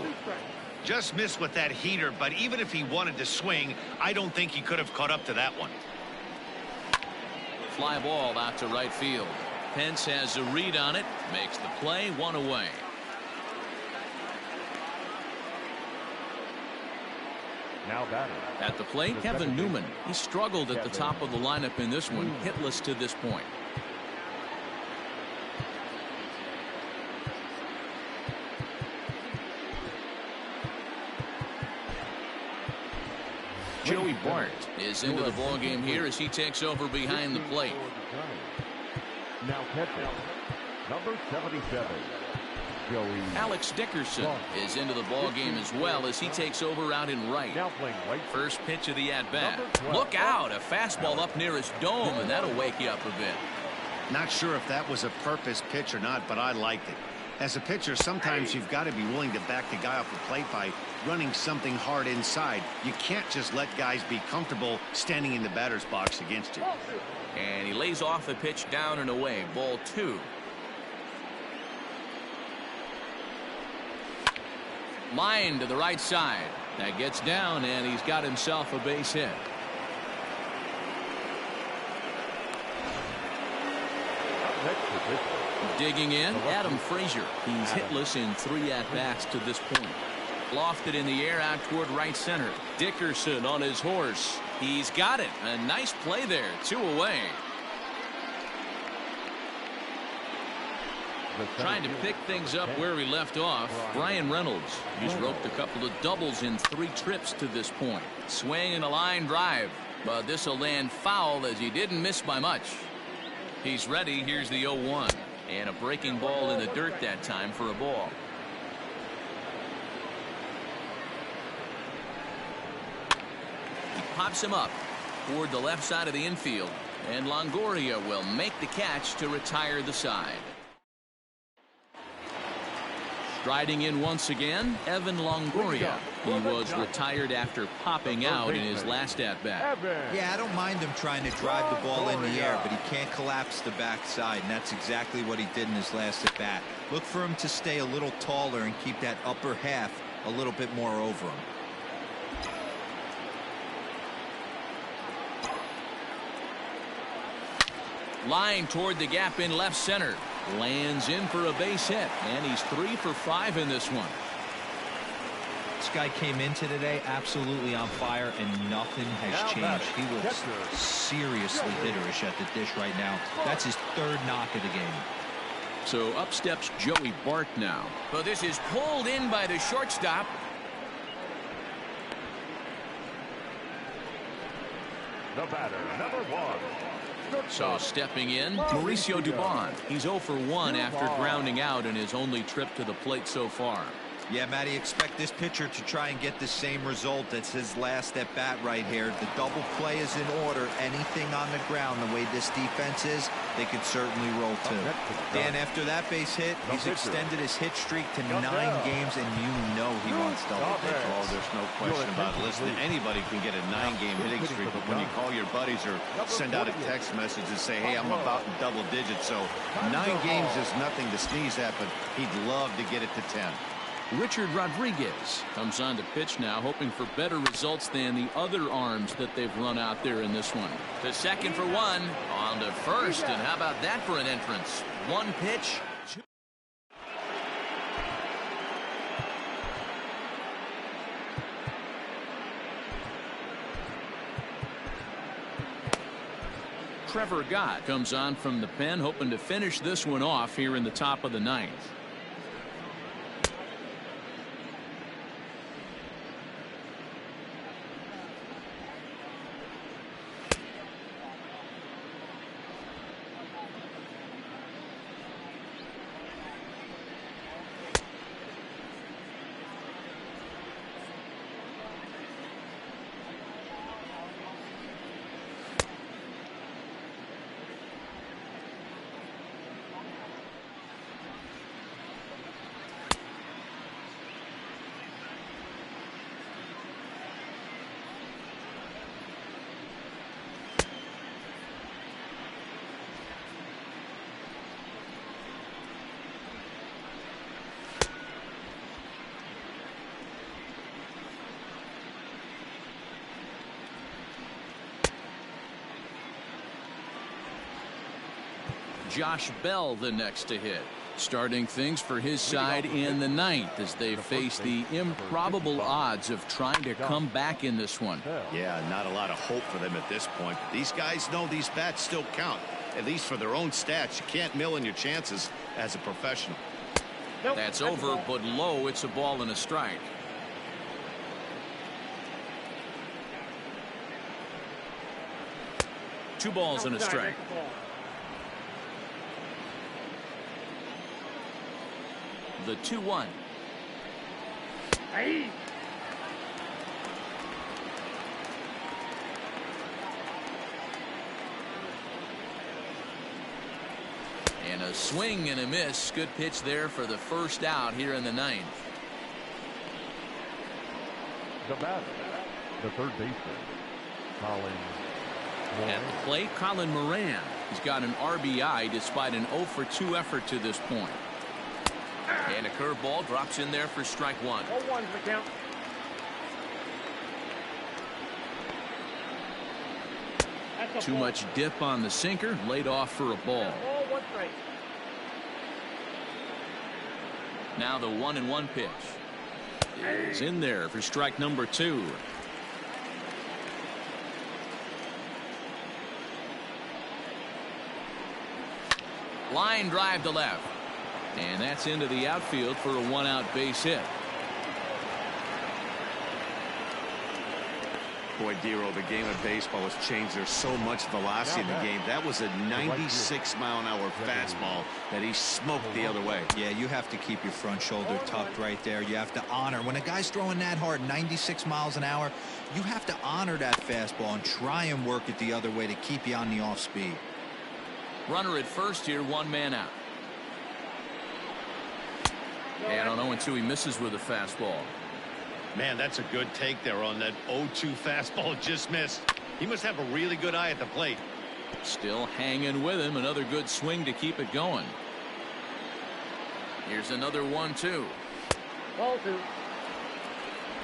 Just missed with that heater, but even if he wanted to swing, I don't think he could have caught up to that one. Fly ball out to right field. Pence has a read on it, makes the play, 1 away. Now batting. At the plate, Kevin Newman. He struggled at the top of the lineup in this one, hitless to this point. Joey Bart is into the ballgame here as he takes over behind the plate. Now catching number 77. Joey. Alex Dickerson is into the ballgame as well as he takes over out in right. Now playing right. First pitch of the at-bat. Look out, a fastball up near his dome, and that'll wake you up a bit. Not sure if that was a purpose pitch or not, but I liked it. As a pitcher, sometimes you've got to be willing to back the guy off the plate by running something hard inside. You can't just let guys be comfortable standing in the batter's box against you. And he lays off the pitch down and away. Ball 2. Line to the right side. That gets down, and he's got himself a base hit. Digging in, Adam Frazier. He's hitless in 3 at-bats to this point. Lofted in the air out toward right center. Dickerson on his horse. He's got it. A nice play there. 2 away. Trying to pick things up where he left off. Brian Reynolds. He's roped a couple of doubles in 3 trips to this point. Swing and a line drive. But this will land foul as he didn't miss by much. He's ready. Here's the 0-1. And a breaking ball in the dirt that time for a ball. He pops him up toward the left side of the infield. And Longoria will make the catch to retire the side. Striding in once again, Evan Longoria. He was retired after popping out in his last at-bat. Yeah, I don't mind him trying to drive the ball in the air, but he can't collapse the backside, and that's exactly what he did in his last at-bat. Look for him to stay a little taller and keep that upper half a little bit more over him. Line toward the gap in left center. Lands in for a base hit, and he's 3 for 5 in this one. This guy came into today absolutely on fire, and nothing has changed. He looks seriously hitterish at the dish right now. That's his 3rd knock of the game. So up steps Joey Bart now. But this is pulled in by the shortstop. The batter, number 1. So stepping in, Mauricio Dubon. He's 0 for 1 after grounding out in his only trip to the plate so far. Yeah, Matty, expect this pitcher to try and get the same result as his last at bat right here. The double play is in order. Anything on the ground, the way this defense is, they could certainly roll too. Dan, after that base hit, he's extended his hit streak to 9 games, and you know he wants double digits. Oh, there's no question about it. Listen, anybody can get a 9-game hitting streak, but when you call your buddies or send out a text message and say, hey, I'm about in double digits, so 9 games is nothing to sneeze at, but he'd love to get it to 10. Richard Rodriguez comes on to pitch now, hoping for better results than the other arms that they've run out there in this one. To second for 1, on to first, and how about that for an entrance? 1 pitch. Trevor Gott comes on from the pen, hoping to finish this one off here in the top of the 9th. Josh Bell the next to hit. Starting things for his side in the ninth as they face the improbable odds of trying to come back in this one. Yeah, not a lot of hope for them at this point. These guys know these bats still count, at least for their own stats. You can't mill in your chances as a professional. That's over, but low. It's a ball and a strike. Two balls and a strike. The 2-1. Hey. And a swing and a miss. Good pitch there for the first out here in the ninth. The batter, the third baseman, Colin Moran. At the plate, Colin Moran. He's got an RBI despite an 0-for-2 effort to this point. And a curveball drops in there for strike one. 0-1's the count. Too much dip on the sinker, laid off for a ball. Oh, 1 strike. Now the 1-1 pitch is in there for strike number 2. Line drive to left. And that's into the outfield for a 1-out base hit. Boy, Dero, the game of baseball has changed. There's so much velocity in the game. That was a 96-mile-an-hour fastball that he smoked the other way. Yeah, you have to keep your front shoulder tucked right there. You have to honor. When a guy's throwing that hard, 96 miles an hour, you have to honor that fastball and try and work it the other way to keep you on the off speed. Runner at first here, 1 man out. And on 0-2, he misses with a fastball. Man, that's a good take there on that 0-2 fastball. Just missed. He must have a really good eye at the plate. Still hanging with him. Another good swing to keep it going. Here's another 1-2. Ball 2.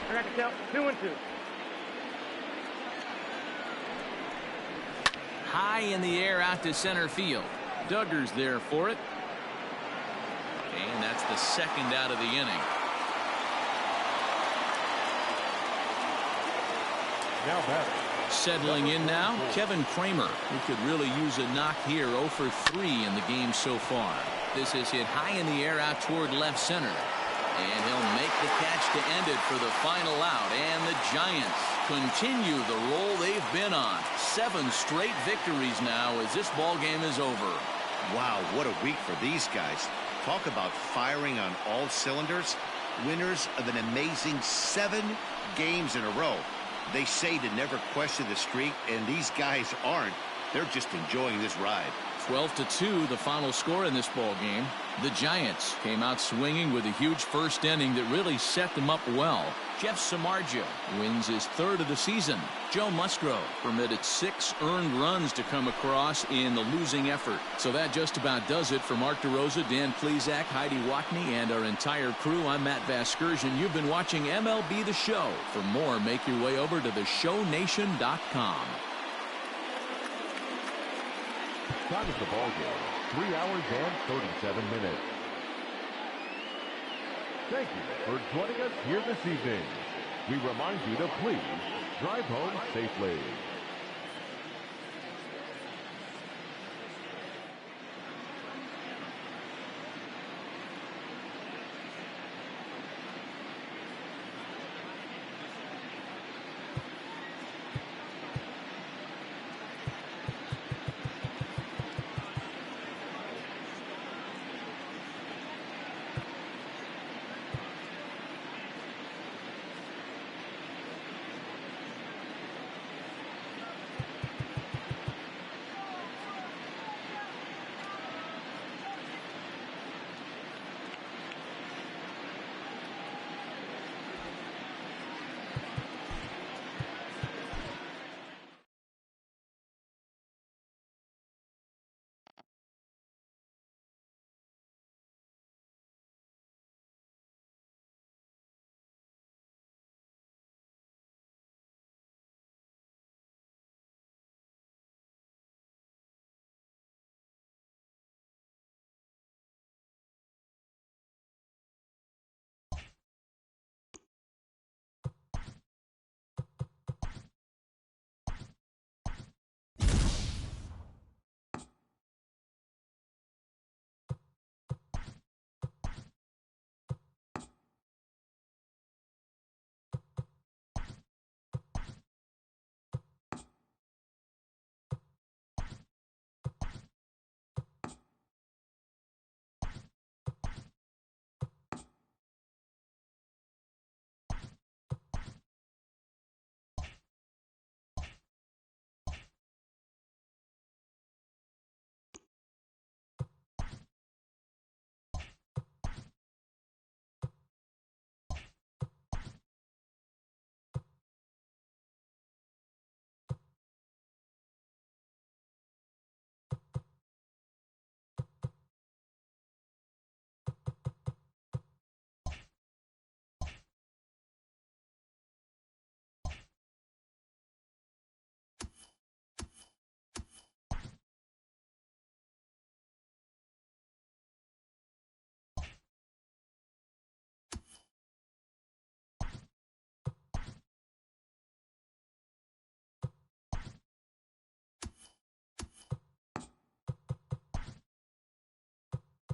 I got to count 2-2. High in the air out to center field. Duggar's there for it. And that's the second out of the inning. Now batting. Settling in now, Kevin Kramer, who could really use a knock here. 0-for-3 in the game so far. This is hit high in the air out toward left center. And he'll make the catch to end it for the final out. And the Giants continue the roll they've been on. 7 straight victories now as this ball game is over. Wow, what a week for these guys. Talk about firing on all cylinders. Winners of an amazing 7 games in a row. They say to never question the streak, and these guys aren't. They're just enjoying this ride. 12-2 the final score in this ball game. The Giants came out swinging with a huge first inning that really set them up well. Jeff Samardzija wins his 3rd of the season. Joe Musgrove permitted 6 earned runs to come across in the losing effort. So that just about does it for Mark DeRosa, Dan Plesac, Heidi Watney, and our entire crew. I'm Matt Vasgersian. You've been watching MLB The Show. For more, make your way over to theshownation.com. Time is the ball game. 3 hours and 37 minutes. Thank you for joining us here this evening. We remind you to please drive home safely.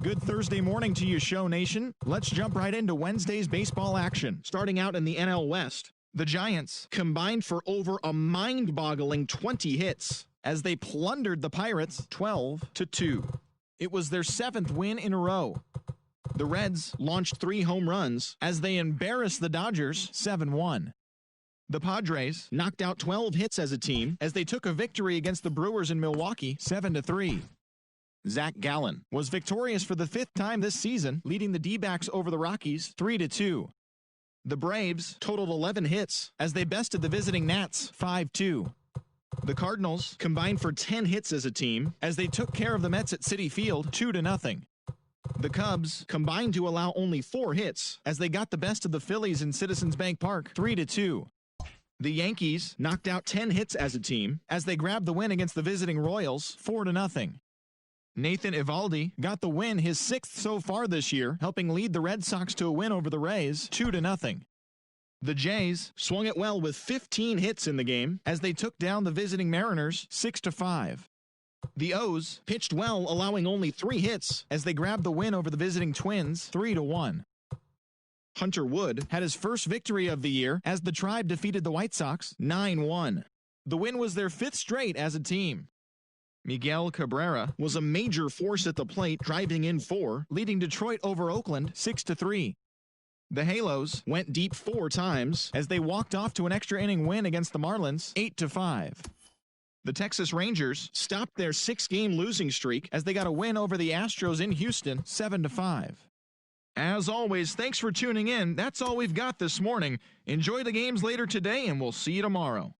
good Thursday morning to you, Show Nation. Let's jump right into Wednesday's baseball action. Starting out in the NL West, the Giants combined for over a mind-boggling 20 hits as they plundered the Pirates 12-2. It was their 7th win in a row. The Reds launched 3 home runs as they embarrassed the Dodgers 7-1. The Padres knocked out 12 hits as a team as they took a victory against the Brewers in Milwaukee 7-3. Zach Gallen was victorious for the 5th time this season, leading the D-backs over the Rockies 3-2. The Braves totaled 11 hits as they bested the visiting Nats 5-2. The Cardinals combined for 10 hits as a team as they took care of the Mets at Citi Field 2-0. The Cubs combined to allow only 4 hits as they got the best of the Phillies in Citizens Bank Park 3-2. The Yankees knocked out 10 hits as a team as they grabbed the win against the visiting Royals 4-0. Nathan Eovaldi got the win, his 6th so far this year, helping lead the Red Sox to a win over the Rays 2-0. The Jays swung it well with 15 hits in the game as they took down the visiting Mariners 6-5. The O's pitched well, allowing only 3 hits as they grabbed the win over the visiting Twins 3-1. Hunter Wood had his first victory of the year as the Tribe defeated the White Sox 9-1. The win was their 5th straight as a team. Miguel Cabrera was a major force at the plate, driving in 4, leading Detroit over Oakland 6-3. The Halos went deep 4 times as they walked off to an extra inning win against the Marlins 8-5. The Texas Rangers stopped their 6-game losing streak as they got a win over the Astros in Houston 7-5. As always, thanks for tuning in. That's all we've got this morning. Enjoy the games later today, and we'll see you tomorrow.